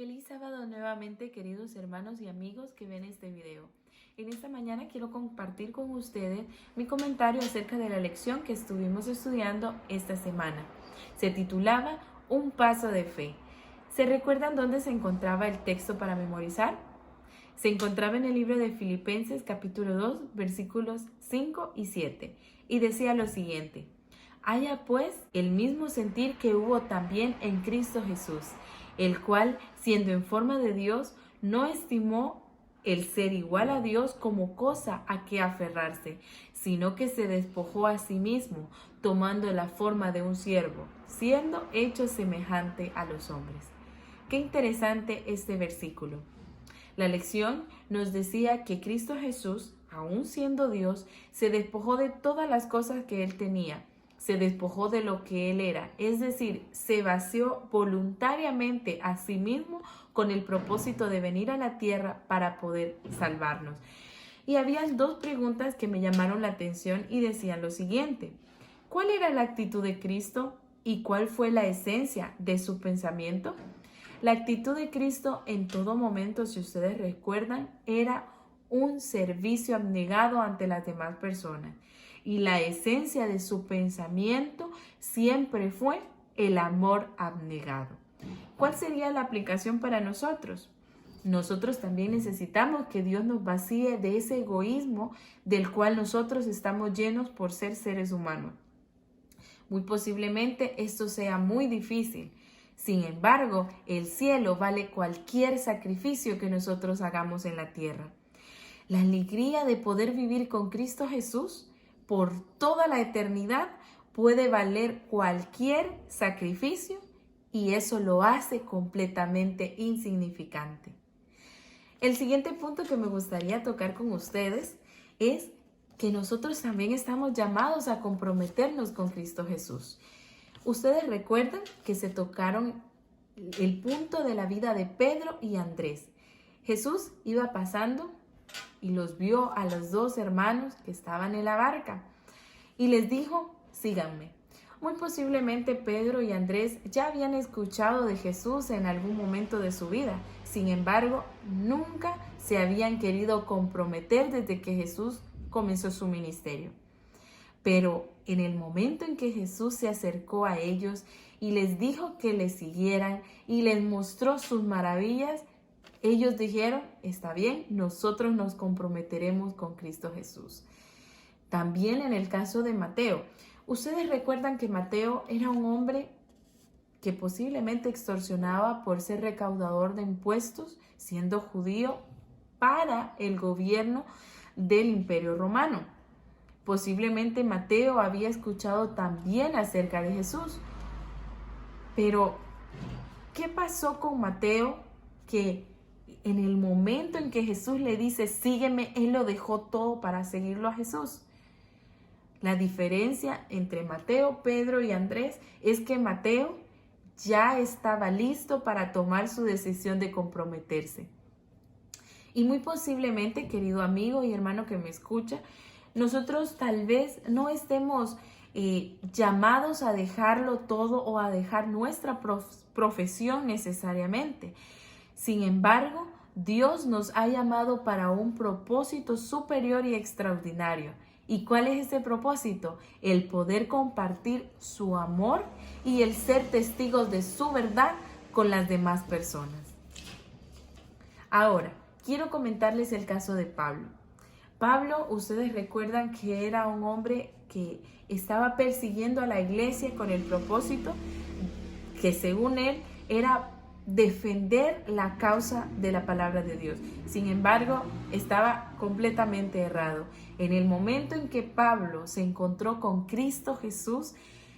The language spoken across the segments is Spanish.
Feliz sábado nuevamente, queridos hermanos y amigos que ven este video. En esta mañana quiero compartir con ustedes mi comentario acerca de la lección que estuvimos estudiando esta semana. Se titulaba Un paso de fe. ¿Se recuerdan dónde se encontraba el texto para memorizar? Se encontraba en el libro de Filipenses capítulo 2, versículos 5 y 7, y decía lo siguiente: Haya pues el mismo sentir que hubo también en Cristo Jesús, el cual, siendo en forma de Dios, no estimó el ser igual a Dios como cosa a que aferrarse, sino que se despojó a sí mismo, tomando la forma de un siervo, siendo hecho semejante a los hombres. Qué interesante este versículo. La lección nos decía que Cristo Jesús, aun siendo Dios, se despojó de todas las cosas que Él tenía. Se despojó de lo que Él era, es decir, se vació voluntariamente a sí mismo con el propósito de venir a la tierra para poder salvarnos. Y habían dos preguntas que me llamaron la atención y decían lo siguiente: ¿cuál era la actitud de Cristo y cuál fue la esencia de su pensamiento? La actitud de Cristo en todo momento, si ustedes recuerdan, era un servicio abnegado ante las demás personas. Y la esencia de su pensamiento siempre fue el amor abnegado. ¿Cuál sería la aplicación para nosotros? Nosotros también necesitamos que Dios nos vacíe de ese egoísmo del cual nosotros estamos llenos por ser seres humanos. Muy posiblemente esto sea muy difícil. Sin embargo, el cielo vale cualquier sacrificio que nosotros hagamos en la tierra. La alegría de poder vivir con Cristo Jesús por toda la eternidad puede valer cualquier sacrificio, y eso lo hace completamente insignificante. El siguiente punto que me gustaría tocar con ustedes es que nosotros también estamos llamados a comprometernos con Cristo Jesús. Ustedes recuerdan que se tocaron el punto de la vida de Pedro y Andrés. Jesús iba pasando y los vio a los dos hermanos que estaban en la barca y les dijo: síganme. Muy posiblemente Pedro y Andrés ya habían escuchado de Jesús en algún momento de su vida. Sin embargo, nunca se habían querido comprometer desde que Jesús comenzó su ministerio. Pero en el momento en que Jesús se acercó a ellos y les dijo que le siguieran y les mostró sus maravillas, ellos dijeron: está bien, nosotros nos comprometeremos con Cristo Jesús. También en el caso de Mateo, ustedes recuerdan que Mateo era un hombre que posiblemente extorsionaba por ser recaudador de impuestos, siendo judío, para el gobierno del Imperio Romano. Posiblemente Mateo había escuchado también acerca de Jesús. Pero, ¿qué pasó con Mateo? Que en el momento en que Jesús le dice: sígueme, él lo dejó todo para seguirlo a Jesús. La diferencia entre Mateo, Pedro y Andrés es que Mateo ya estaba listo para tomar su decisión de comprometerse. Y muy posiblemente, querido amigo y hermano que me escucha, nosotros tal vez no estemos llamados a dejarlo todo o a dejar nuestra profesión necesariamente. Sin embargo, Dios nos ha llamado para un propósito superior y extraordinario. ¿Y cuál es ese propósito? El poder compartir su amor y el ser testigos de su verdad con las demás personas. Ahora, quiero comentarles el caso de Pablo. Pablo, ustedes recuerdan que era un hombre que estaba persiguiendo a la iglesia con el propósito que, según él, era defender la causa de la palabra de Dios. Sin embargo, estaba completamente errado. En el momento en que Pablo se encontró con Cristo Jesús,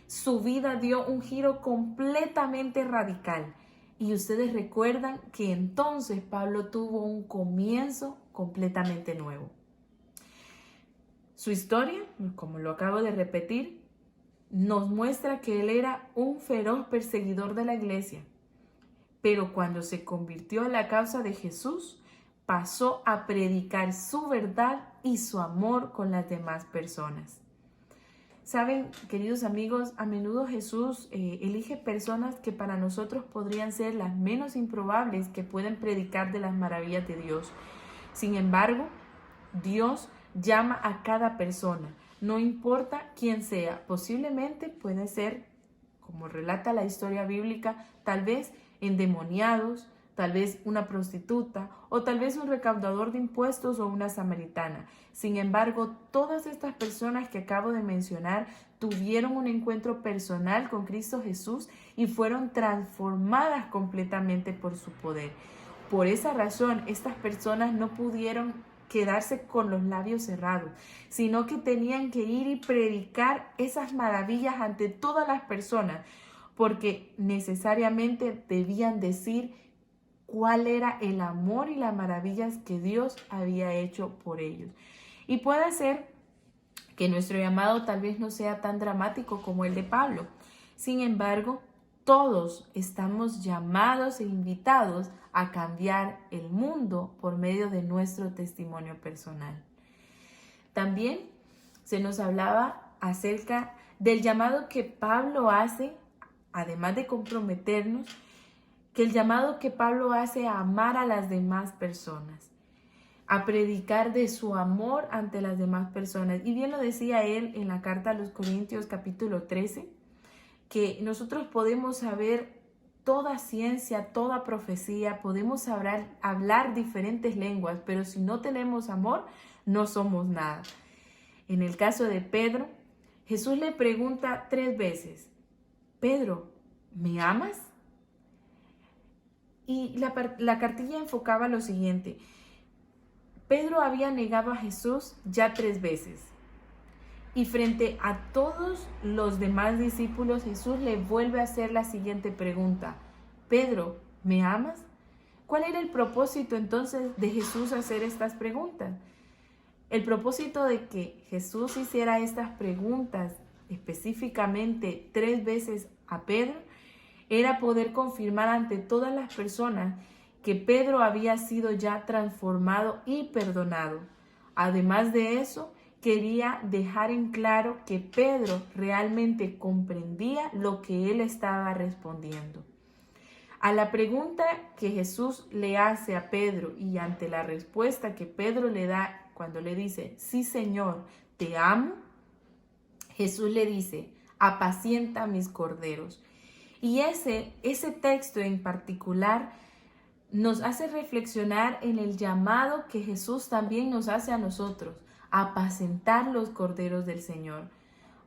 su vida dio un giro completamente radical. Y ustedes recuerdan que entonces Pablo tuvo un comienzo completamente nuevo. Su historia, como lo acabo de repetir, nos muestra que él era un feroz perseguidor de la iglesia. Pero cuando se convirtió a la causa de Jesús, pasó a predicar su verdad y su amor con las demás personas. Saben, queridos amigos, a menudo Jesús elige personas que para nosotros podrían ser las menos improbables que pueden predicar de las maravillas de Dios. Sin embargo, Dios llama a cada persona, no importa quién sea. Posiblemente puede ser, como relata la historia bíblica, tal vez endemoniados, tal vez una prostituta o tal vez un recaudador de impuestos o una samaritana. Sin embargo, todas estas personas que acabo de mencionar tuvieron un encuentro personal con Cristo Jesús y fueron transformadas completamente por su poder. Por esa razón, estas personas no pudieron quedarse con los labios cerrados, sino que tenían que ir y predicar esas maravillas ante todas las personas, porque necesariamente debían decir cuál era el amor y las maravillas que Dios había hecho por ellos. Y puede ser que nuestro llamado tal vez no sea tan dramático como el de Pablo. Sin embargo, todos estamos llamados e invitados a cambiar el mundo por medio de nuestro testimonio personal. También se nos hablaba acerca del llamado que Pablo hace, además de comprometernos, que el llamado que Pablo hace a amar a las demás personas, a predicar de su amor ante las demás personas. Y bien lo decía él en la carta a los Corintios capítulo 13, que nosotros podemos saber toda ciencia, toda profecía, podemos hablar diferentes lenguas, pero si no tenemos amor, no somos nada. En el caso de Pedro, Jesús le pregunta 3 veces, Pedro, ¿me amas? Y la cartilla enfocaba lo siguiente, Pedro había negado a Jesús ya 3 veces. Y frente a todos los demás discípulos, Jesús le vuelve a hacer la siguiente pregunta. Pedro, ¿me amas? ¿Cuál era el propósito entonces de Jesús hacer estas preguntas? El propósito de que Jesús hiciera estas preguntas específicamente 3 veces a Pedro era poder confirmar ante todas las personas que Pedro había sido ya transformado y perdonado. Además de eso, quería dejar en claro que Pedro realmente comprendía lo que él estaba respondiendo. A la pregunta que Jesús le hace a Pedro y ante la respuesta que Pedro le da cuando le dice, sí Señor, te amo, Jesús le dice, apacienta mis corderos. Y ese texto en particular nos hace reflexionar en el llamado que Jesús también nos hace a nosotros, apacentar los corderos del Señor.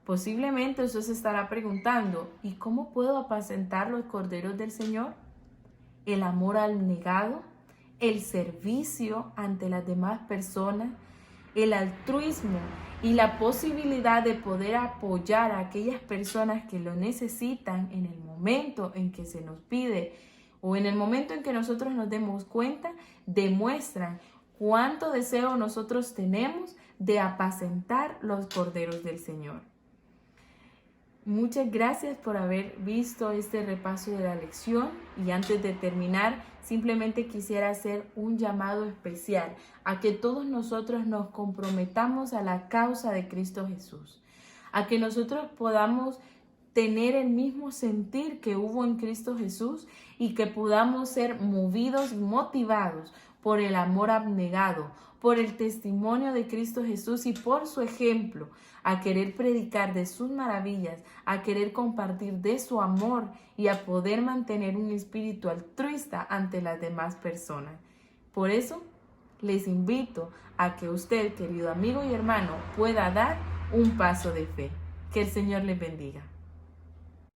Posiblemente usted se estará preguntando, ¿y cómo puedo apacentar los corderos del Señor? El amor abnegado, el servicio ante las demás personas, el altruismo y la posibilidad de poder apoyar a aquellas personas que lo necesitan en el momento en que se nos pide o en el momento en que nosotros nos demos cuenta, demuestran cuánto deseo nosotros tenemos de apacentar los corderos del Señor. Muchas gracias por haber visto este repaso de la lección y antes de terminar, simplemente quisiera hacer un llamado especial a que todos nosotros nos comprometamos a la causa de Cristo Jesús, a que nosotros podamos tener el mismo sentir que hubo en Cristo Jesús y que podamos ser movidos y motivados por el amor abnegado, por el testimonio de Cristo Jesús y por su ejemplo, a querer predicar de sus maravillas, a querer compartir de su amor y a poder mantener un espíritu altruista ante las demás personas. Por eso, les invito a que usted, querido amigo y hermano, pueda dar un paso de fe. Que el Señor les bendiga.